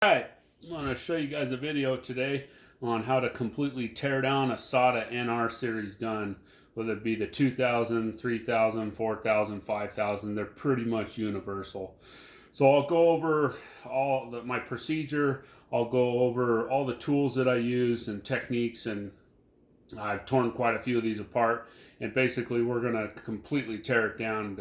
Alright, I'm going to show you guys a video today on how to completely tear down a Sata NR series gun, whether it be the 2000, 3000, 4000, 5000, they're pretty much universal. So I'll go over my procedure, I'll go over all the tools that I use and techniques, and I've torn quite a few of these apart, and basically we're going to completely tear it down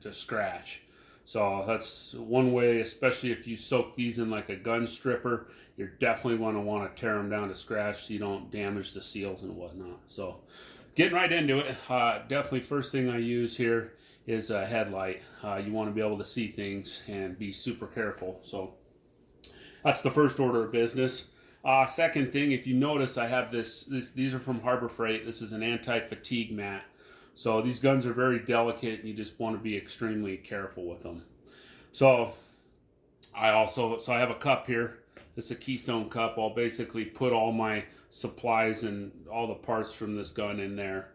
to scratch. So that's one way, especially if you soak these in like a gun stripper, you're definitely going to want to tear them down to scratch so you don't damage the seals and whatnot. So getting right into it, definitely first thing I use here is a headlight. You want to be able to see things and be super careful. So that's the first order of business. Second thing, if you notice, I have these are from Harbor Freight. This is an anti-fatigue mat. So these guns are very delicate and you just want to be extremely careful with them. So I have a cup here. This is a Keystone cup. I'll basically put all my supplies and all the parts from this gun in there.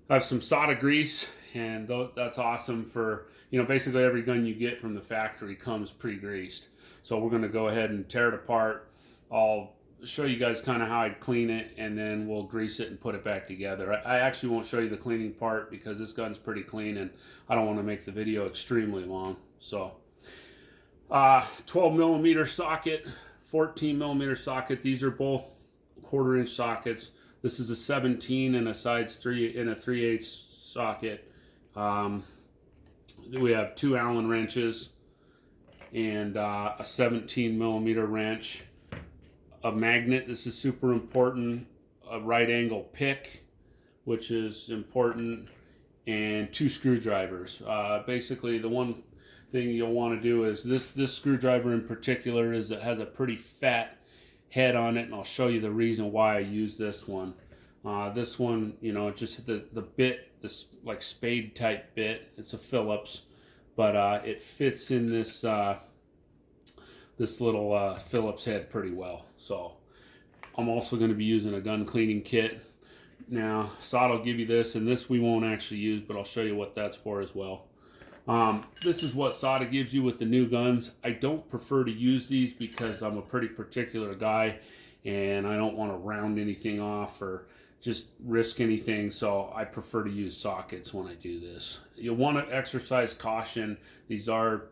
I have some Sata grease, and that's awesome for, basically every gun you get from the factory comes pre-greased. So we're going to go ahead and tear it apart. I'll show you guys kind of how I'd clean it, and then we'll grease it and put it back together. I actually won't show you the cleaning part because this gun's pretty clean and I don't want to make the video extremely long. So 12 millimeter socket, 14 millimeter socket. These are both 1/4 inch sockets. This is a 17 and a size 3 and a 3/8 socket. We have 2 Allen wrenches and a 17 millimeter wrench. A magnet, this is super important, a right angle pick, which is important, and 2 screwdrivers. Basically, the one thing you'll want to do is this screwdriver in particular has a pretty fat head on it, and I'll show you the reason why I use this one. This one, just the bit, this like spade type bit, it's a Phillips, but it fits in this little Phillips head pretty well. So I'm also going to be using a gun cleaning kit. Now Sata will give you this, and this we won't actually use, but I'll show you what that's for as well. This is what Sata gives you with the new guns. I don't prefer to use these because I'm a pretty particular guy and I don't want to round anything off or just risk anything, so I prefer to use sockets when I do this. You'll want to exercise caution. These are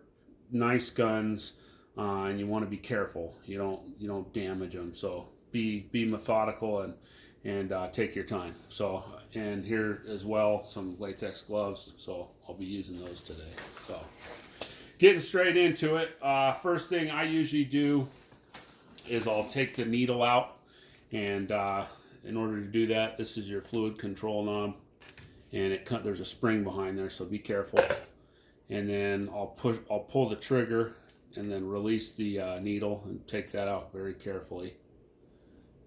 nice guns. And you want to be careful. You don't damage them. So be methodical and take your time. So, and here as well, some latex gloves. So I'll be using those today. So getting straight into it. First thing I usually do is I'll take the needle out, and in order to do that, this is your fluid control knob, and there's a spring behind there, so be careful. And then I'll pull the trigger and then release the needle and take that out very carefully.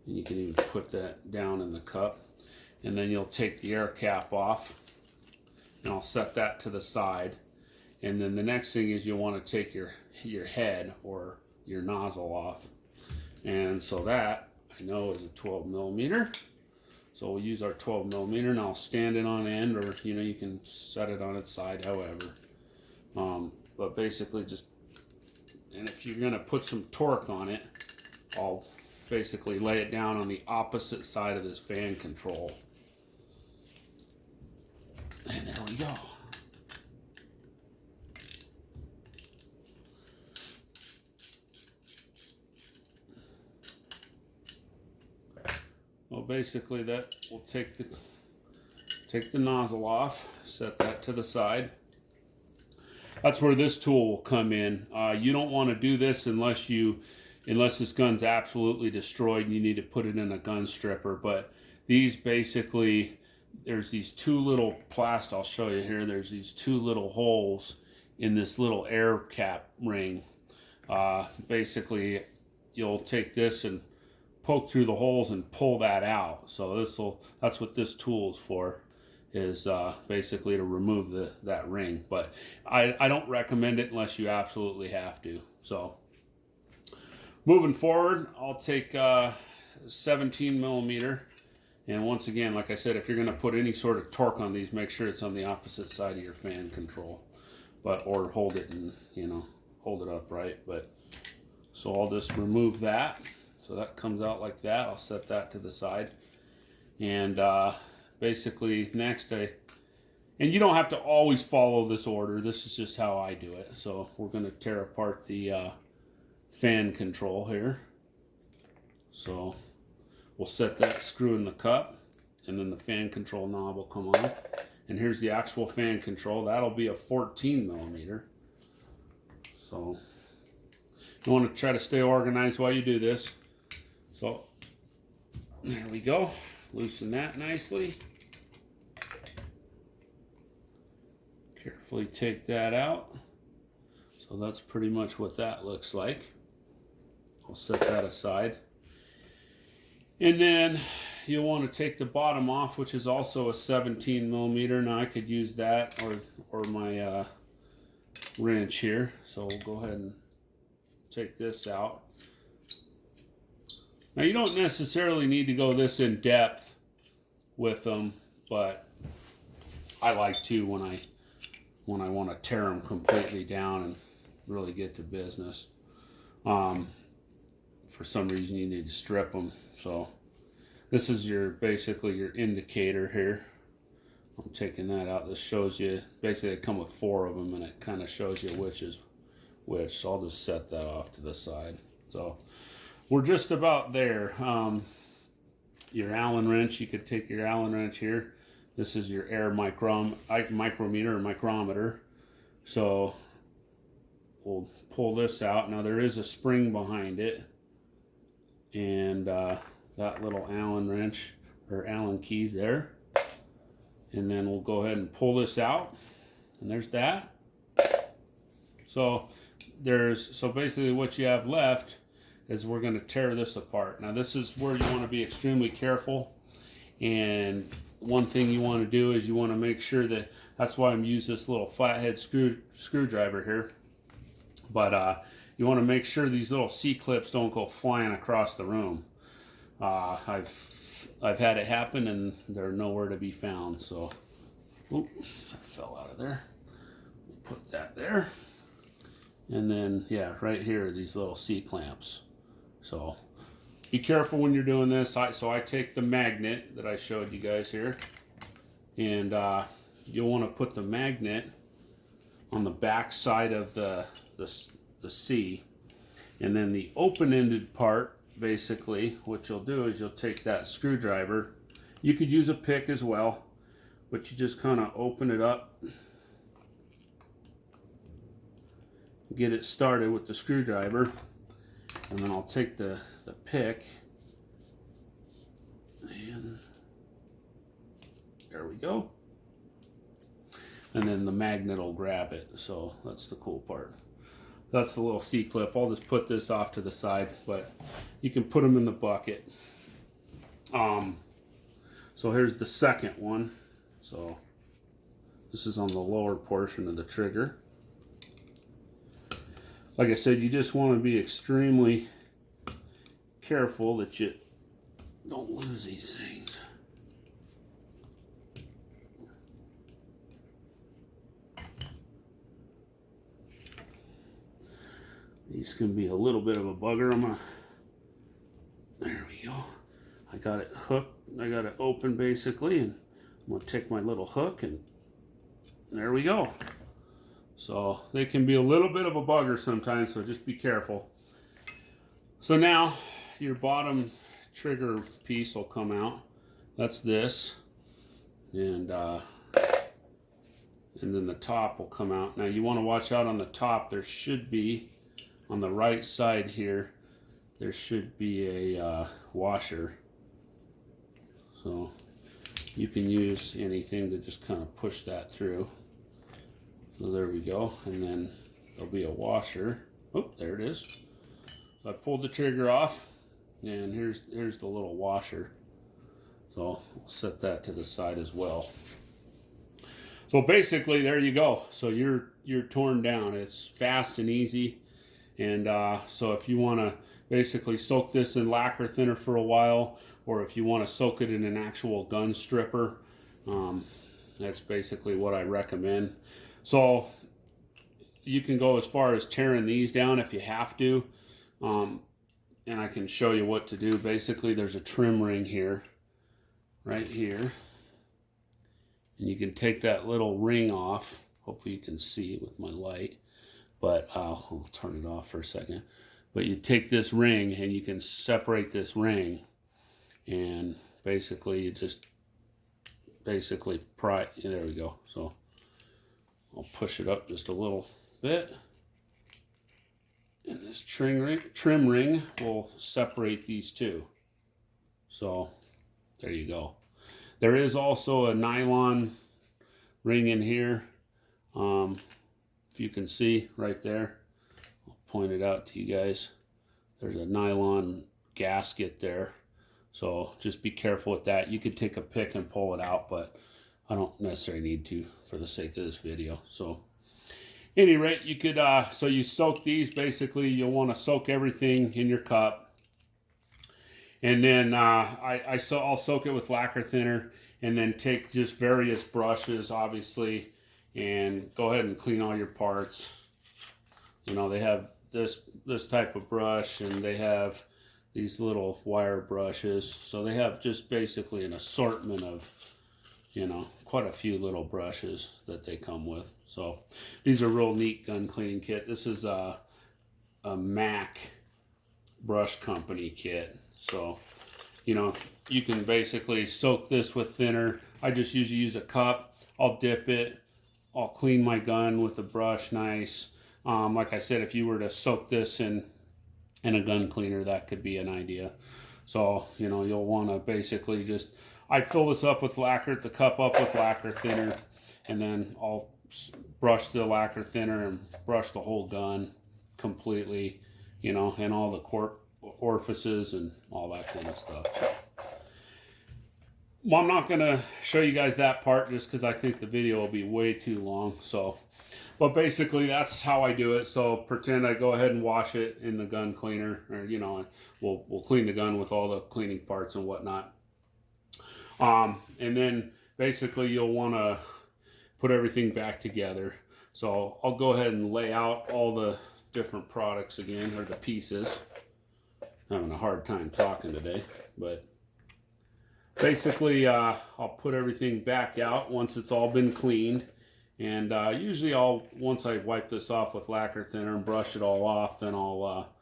And you can even put that down in the cup. And then you'll take the air cap off, and I'll set that to the side. And then the next thing is you'll want to take your head or your nozzle off. And so that, I know, is a 12 millimeter. So we'll use our 12 millimeter, and I'll stand it on end, or you can set it on its side, however. But basically and if you're going to put some torque on it, I'll basically lay it down on the opposite side of this fan control. And there we go. Well, basically that will take the nozzle off, set that to the side. That's where this tool will come in. You don't want to do this unless this gun's absolutely destroyed and you need to put it in a gun stripper. But these basically, there's these 2 little I'll show you here. There's these 2 little holes in this little air cap ring. Basically, you'll take this and poke through the holes and pull that out. So that's what this tool is for. Is basically to remove that ring, but I don't recommend it unless you absolutely have to. So moving forward, I'll take 17 millimeter, and once again, like I said, if you're going to put any sort of torque on these, make sure it's on the opposite side of your fan control, or hold it and hold it upright. But So I'll just remove that. So that comes out like that. I'll set that to the side. And basically next and you don't have to always follow this order. This is just how I do it. So we're going to tear apart the fan control here. So we'll set that screw in the cup, and then the fan control knob will come on. And here's the actual fan control. That'll be a 14 millimeter. So you want to try to stay organized while you do this. So there we go. Loosen that nicely. Carefully take that out. So that's pretty much what that looks like. I'll set that aside. And then you'll want to take the bottom off, which is also a 17 millimeter. Now I could use that or my wrench here. So we'll go ahead and take this out. Now you don't necessarily need to go this in depth with them, but I like to when I want to tear them completely down and really get to business. For some reason you need to strip them. So this is basically your indicator here. I'm taking that out. This shows you, basically they come with 4 of them, and it kind of shows you which is which. So I'll just set that off to the side. So we're just about there. Your Allen wrench, you could take your Allen wrench here. This is your air micrometer or micrometer. So we'll pull this out. Now there is a spring behind it, and that little Allen wrench or Allen keys there. And then we'll go ahead and pull this out, and there's that. So basically what you have left is we're going to tear this apart. Now this is where you want to be extremely careful, and one thing you want to do is you want to make sure that's why I'm using this little flathead screwdriver here. But you want to make sure these little C-clips don't go flying across the room. I've had it happen and they're nowhere to be found. So, oop, that fell out of there. Put that there. And then, yeah, right here, these little C-clamps. So be careful when you're doing this. So I take the magnet that I showed you guys here, and you'll want to put the magnet on the back side of the C, and then the open-ended part, basically, what you'll do is you'll take that screwdriver. You could use a pick as well, but you just kind of open it up, get it started with the screwdriver, and then I'll take the pick, and there we go. And then the magnet will grab it. So that's the cool part. That's the little C-clip. I'll just put this off to the side, but you can put them in the bucket. So here's the second one. So this is on the lower portion of the trigger. Like I said, you just want to be extremely careful that you don't lose these things. These can be a little bit of a bugger. There we go. I got it hooked. I got it open basically, and I'm gonna take my little hook, and there we go. So they can be a little bit of a bugger sometimes, so just be careful. So now your bottom trigger piece will come out. That's this, and then the top will come out. Now you want to watch out on the top. There should be, on the right side here, there should be a washer. So you can use anything to just kind of push that through. So there we go, and then there'll be a washer. Oh, there it is. So I pulled the trigger off, and here's the little washer. So I'll set that to the side as well. So basically, there you go. So you're torn down. It's fast and easy, and so if you want to basically soak this in lacquer thinner for a while, or if you want to soak it in an actual gun stripper, that's basically what I recommend. So you can go as far as tearing these down if you have to, And I can show you what to do. Basically, there's a trim ring here, right here. And you can take that little ring off. Hopefully you can see it with my light. But I'll turn it off for a second. But you take this ring and you can separate this ring. And basically you just pry. There we go. So I'll push it up just a little bit. And this trim ring will separate these two. So there you go. There is also a nylon ring in here. If you can see right there, I'll point it out to you guys. There's a nylon gasket there. So just be careful with that. You could take a pick and pull it out, but I don't necessarily need to for the sake of this video. So at any rate, you could, so you soak these. Basically, you'll want to soak everything in your cup. And then I'll soak it with lacquer thinner, and then take just various brushes, obviously, and go ahead and clean all your parts. You know, they have this type of brush, and they have these little wire brushes. So they have just basically an assortment of, you know, quite a few little brushes that they come with. So these are real neat gun cleaning kit. This is a Mac brush company kit. So, you know, you can basically soak this with thinner. I just usually use a cup. I'll dip it. I'll clean my gun with a brush nice. Like I said, if you were to soak this in a gun cleaner, that could be an idea. So, you know, you'll want to basically just, I fill this up with the cup up with lacquer thinner, and then I'll brush the lacquer thinner and brush the whole gun completely, you know, and all the orifices and all that kind of stuff. Well, I'm not going to show you guys that part just because I think the video will be way too long. So, but basically that's how I do it. So pretend I go ahead and wash it in the gun cleaner, or, you know, we'll clean the gun with all the cleaning parts and whatnot. And then basically you'll want to put everything back together. So I'll go ahead and lay out all the different products again, or the pieces. Having a hard time talking today, but basically I'll put everything back out once it's all been cleaned. And usually once I wipe this off with lacquer thinner and brush it all off, then I'll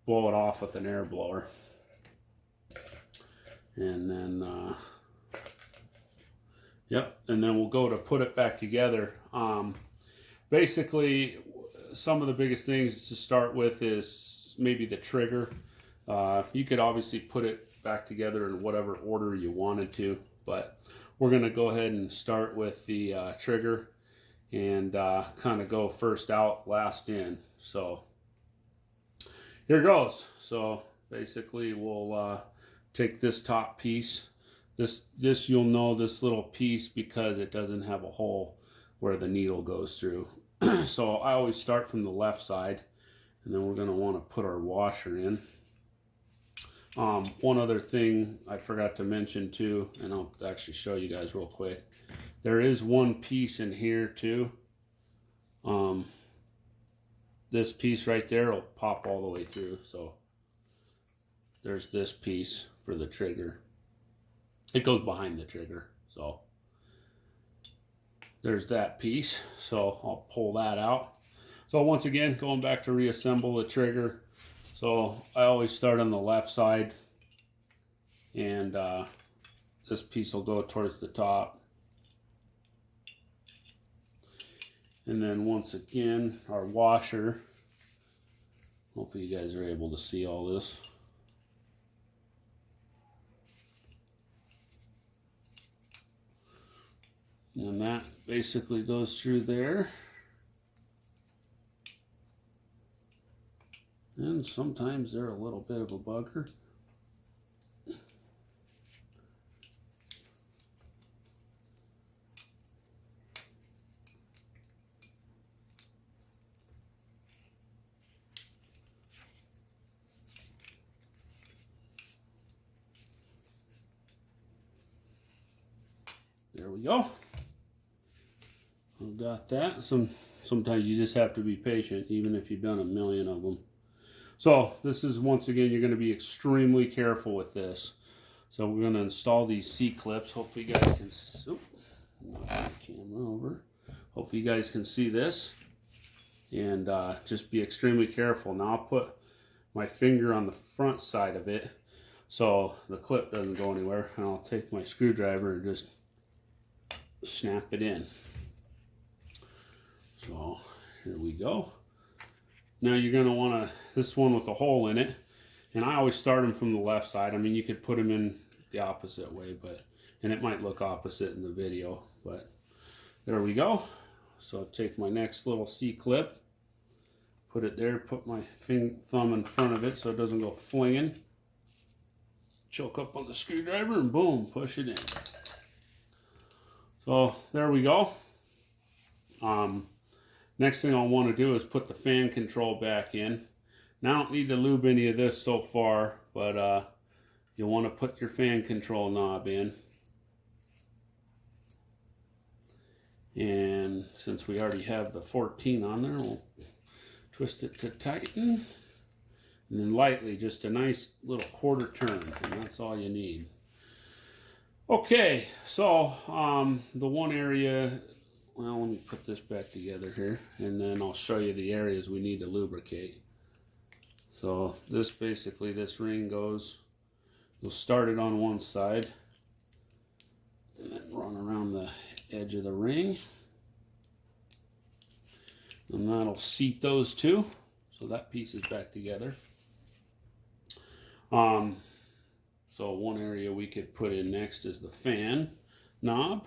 blow it off with an air blower. And then yep, and then we'll go to put it back together. Basically, some of the biggest things to start with is maybe the trigger. You could obviously put it back together in whatever order you wanted to, but we're going to go ahead and start with the trigger and kind of go first out, last in. So here goes. So basically we'll take this top piece. This you'll know this little piece because it doesn't have a hole where the needle goes through. So I always start from the left side, and then we're going to want to put our washer in. One other thing I forgot to mention too, and I'll actually show you guys real quick. There is one piece in here too. This piece right there will pop all the way through. So there's this piece for the trigger. It goes behind the trigger. So there's that piece. So I'll pull that out. So once again, going back to reassemble the trigger. So I always start on the left side, and this piece will go towards the top. And then once again, our washer, hopefully you guys are able to see all this. And that basically goes through there. And sometimes they're a little bit of a bugger. There we go. I've got that. Sometimes you just have to be patient, even if you've done a million of them. So this is, once again, you're going to be extremely careful with this. So we're going to install these C-clips. Hopefully you guys can, knock the camera over. Hopefully you guys can see this. And just be extremely careful. Now I'll put my finger on the front side of it so the clip doesn't go anywhere. And I'll take my screwdriver and just snap it in. So here we go. Now you're going to want to, this one with a hole in it, and I always start them from the left side. I mean, you could put them in the opposite way, and it might look opposite in the video, but there we go. So take my next little C-clip, put it there, put my thumb in front of it so it doesn't go flinging. Choke up on the screwdriver and boom, push it in. So there we go. Next thing I'll want to do is put the fan control back in. Now I don't need to lube any of this so far, but you'll want to put your fan control knob in. And since we already have the 14 on there, we'll twist it to tighten. And then lightly, just a nice little quarter turn, and that's all you need. Okay, so the one area, well, let me put this back together here, and then I'll show you the areas we need to lubricate. So this, basically, this ring goes, you'll start it on one side, and then run around the edge of the ring. And that'll seat those two, so that piece is back together. So one area we could put in next is the fan knob.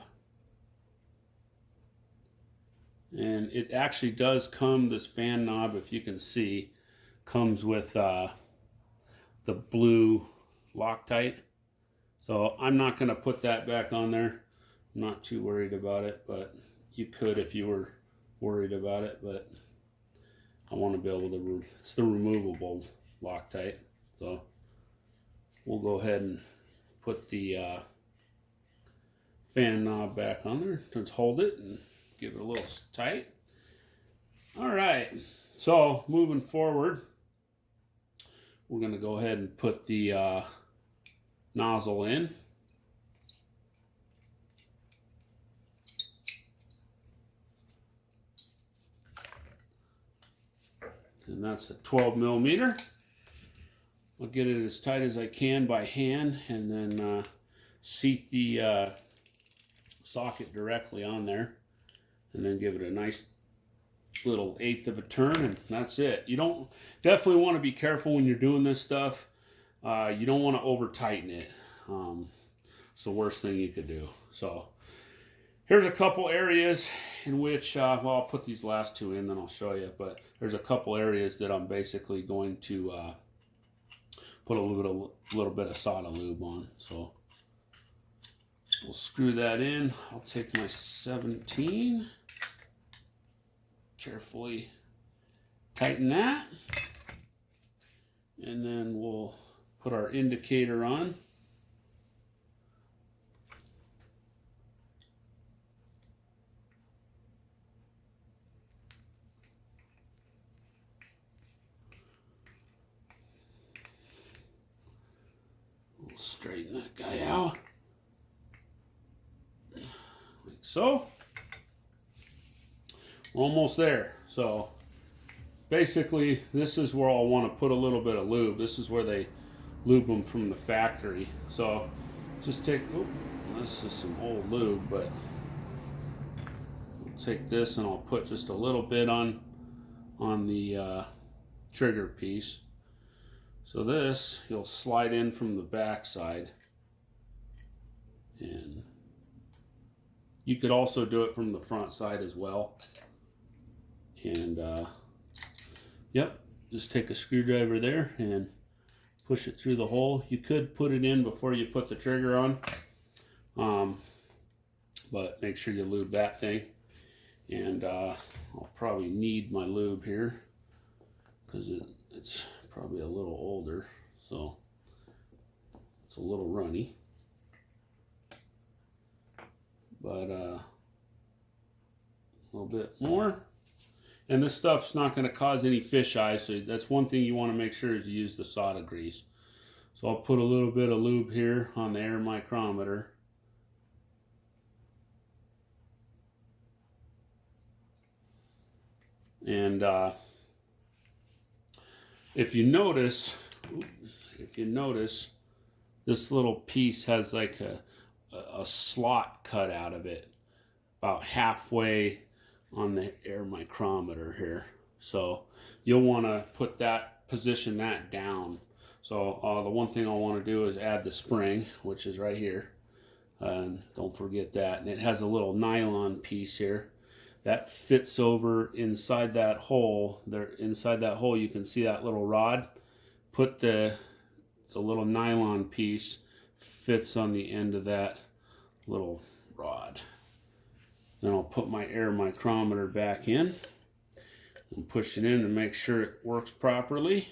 And it actually does come, this fan knob, if you can see, comes with the blue Loctite. So I'm not going to put that back on there. I'm not too worried about it, but you could if you were worried about it. But I want to be able to, it's the removable Loctite. So we'll go ahead and put the fan knob back on there. Just hold it and give it a little tight. All right, so moving forward, we're going to go ahead and put the nozzle in. And that's a 12 millimeter. I'll get it as tight as I can by hand, and then seat the socket directly on there, and then give it a nice little 1/8 of a turn, and that's it. You don't, definitely want to be careful when you're doing this stuff. You don't want to over tighten it. It's the worst thing you could do. So here's a couple areas in which, well, I'll put these last two in, then I'll show you, but there's a couple areas that I'm basically going to put a little bit of Sata lube on. So we'll screw that in. I'll take my 17, carefully tighten that, and then we'll put our indicator on. We'll straighten that guy out, like so. We're almost there. So basically, this is where I'll want to put a little bit of lube. This is where they lube them from the factory. So just take, oh, this is some old lube, but we'll take this and I'll put just a little bit on the trigger piece. So this, you'll slide in from the back side, and you could also do it from the front side as well. And yep, just take a screwdriver there and push it through the hole. You could put it in before you put the trigger on, but make sure you lube that thing. And I'll probably need my lube here because it's probably a little older, so it's a little runny, but a little bit more. And this stuff's not going to cause any fisheye, so that's one thing you want to make sure is you use the Sata grease. So I'll put a little bit of lube here on the air micrometer. And if you notice, this little piece has like a slot cut out of it about halfway on the air micrometer here. So you'll want to position that down. So the one thing I want to do is add the spring, which is right here. Don't forget that. And it has a little nylon piece here that fits over inside that hole. There, inside that hole, you can see that little rod. Put the little nylon piece fits on the end of that little rod. Then I'll put my air micrometer back in and push it in to make sure it works properly.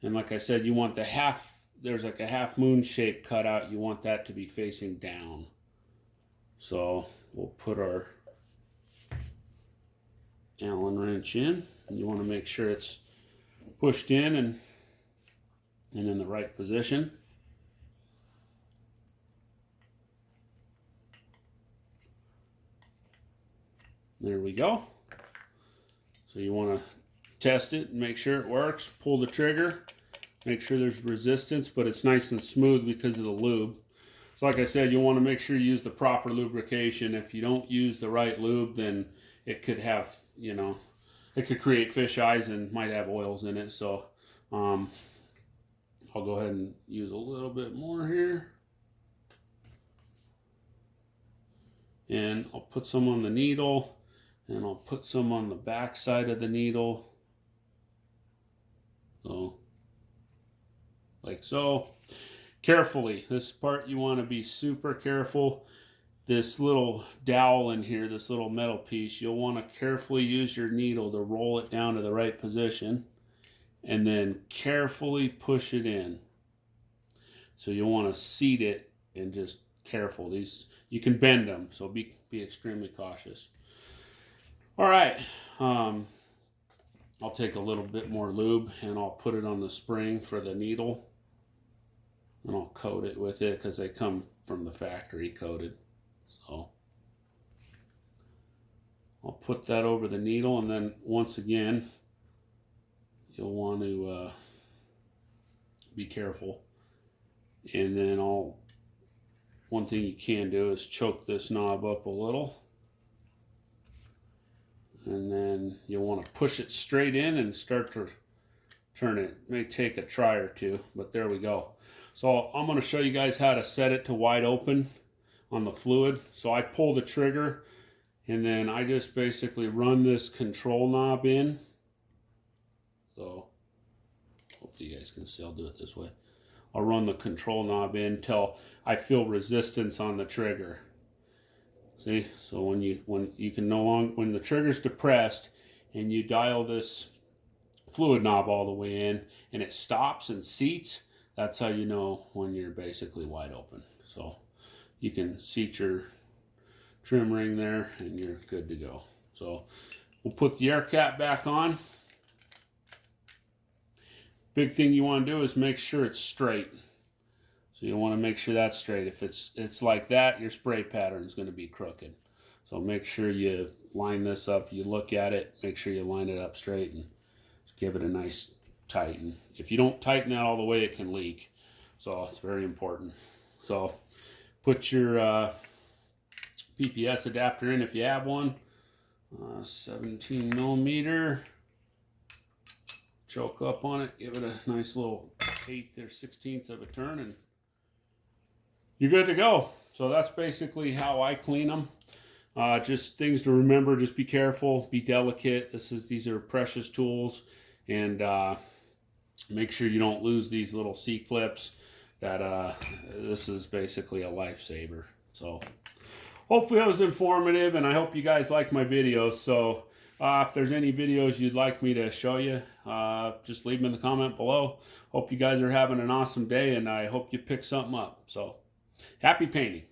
And like I said, you want there's like a half moon shape cut out. You want that to be facing down. So we'll put our Allen wrench in. And you want to make sure it's pushed in and in the right position. There we go. So you want to test it and make sure it works. Pull the trigger. Make sure there's resistance, but it's nice and smooth because of the lube. So like I said, you want to make sure you use the proper lubrication. If you don't use the right lube, then it could have, it could create fish eyes and might have oils in it. So I'll go ahead and use a little bit more here. And I'll put some on the needle, and I'll put some on the back side of the needle. So, like so. Carefully, this part you want to be super careful. This little dowel in here, this little metal piece, you'll want to carefully use your needle to roll it down to the right position and then carefully push it in. So you'll want to seat it and just careful. These, you can bend them, so be extremely cautious. All right, I'll take a little bit more lube and I'll put it on the spring for the needle. And I'll coat it with it because they come from the factory coated. So I'll put that over the needle, and then once again, you'll want to be careful. And then one thing you can do is choke this knob up a little. And then you'll want to push it straight in and start to turn it. It may take a try or two, but there we go. So I'm going to show you guys how to set it to wide open on the fluid. So I pull the trigger and then I just basically run this control knob in. So hopefully you guys can still do it this way. I'll run the control knob in until I feel resistance on the trigger. See, so when the trigger's depressed and you dial this fluid knob all the way in and it stops and seats, that's how you know when you're basically wide open. So you can seat your trim ring there and you're good to go. So we'll put the air cap back on. Big thing you want to do is make sure it's straight. So you want to make sure that's straight. If it's like that, your spray pattern is going to be crooked. So make sure you line this up. You look at it, make sure you line it up straight and just give it a nice tighten. If you don't tighten that all the way, it can leak. So it's very important. So put your PPS adapter in if you have one. 17 millimeter. Choke up on it. Give it a nice little 1/8 or 1/16 of a turn and you're good to go. So that's basically how I clean them. Just things to remember. Just be careful. Be delicate. These are precious tools. And make sure you don't lose these little C-clips. This is basically a lifesaver. So hopefully that was informative, and I hope you guys like my videos. So if there's any videos you'd like me to show you, just leave them in the comment below. Hope you guys are having an awesome day, and I hope you pick something up. So happy painting.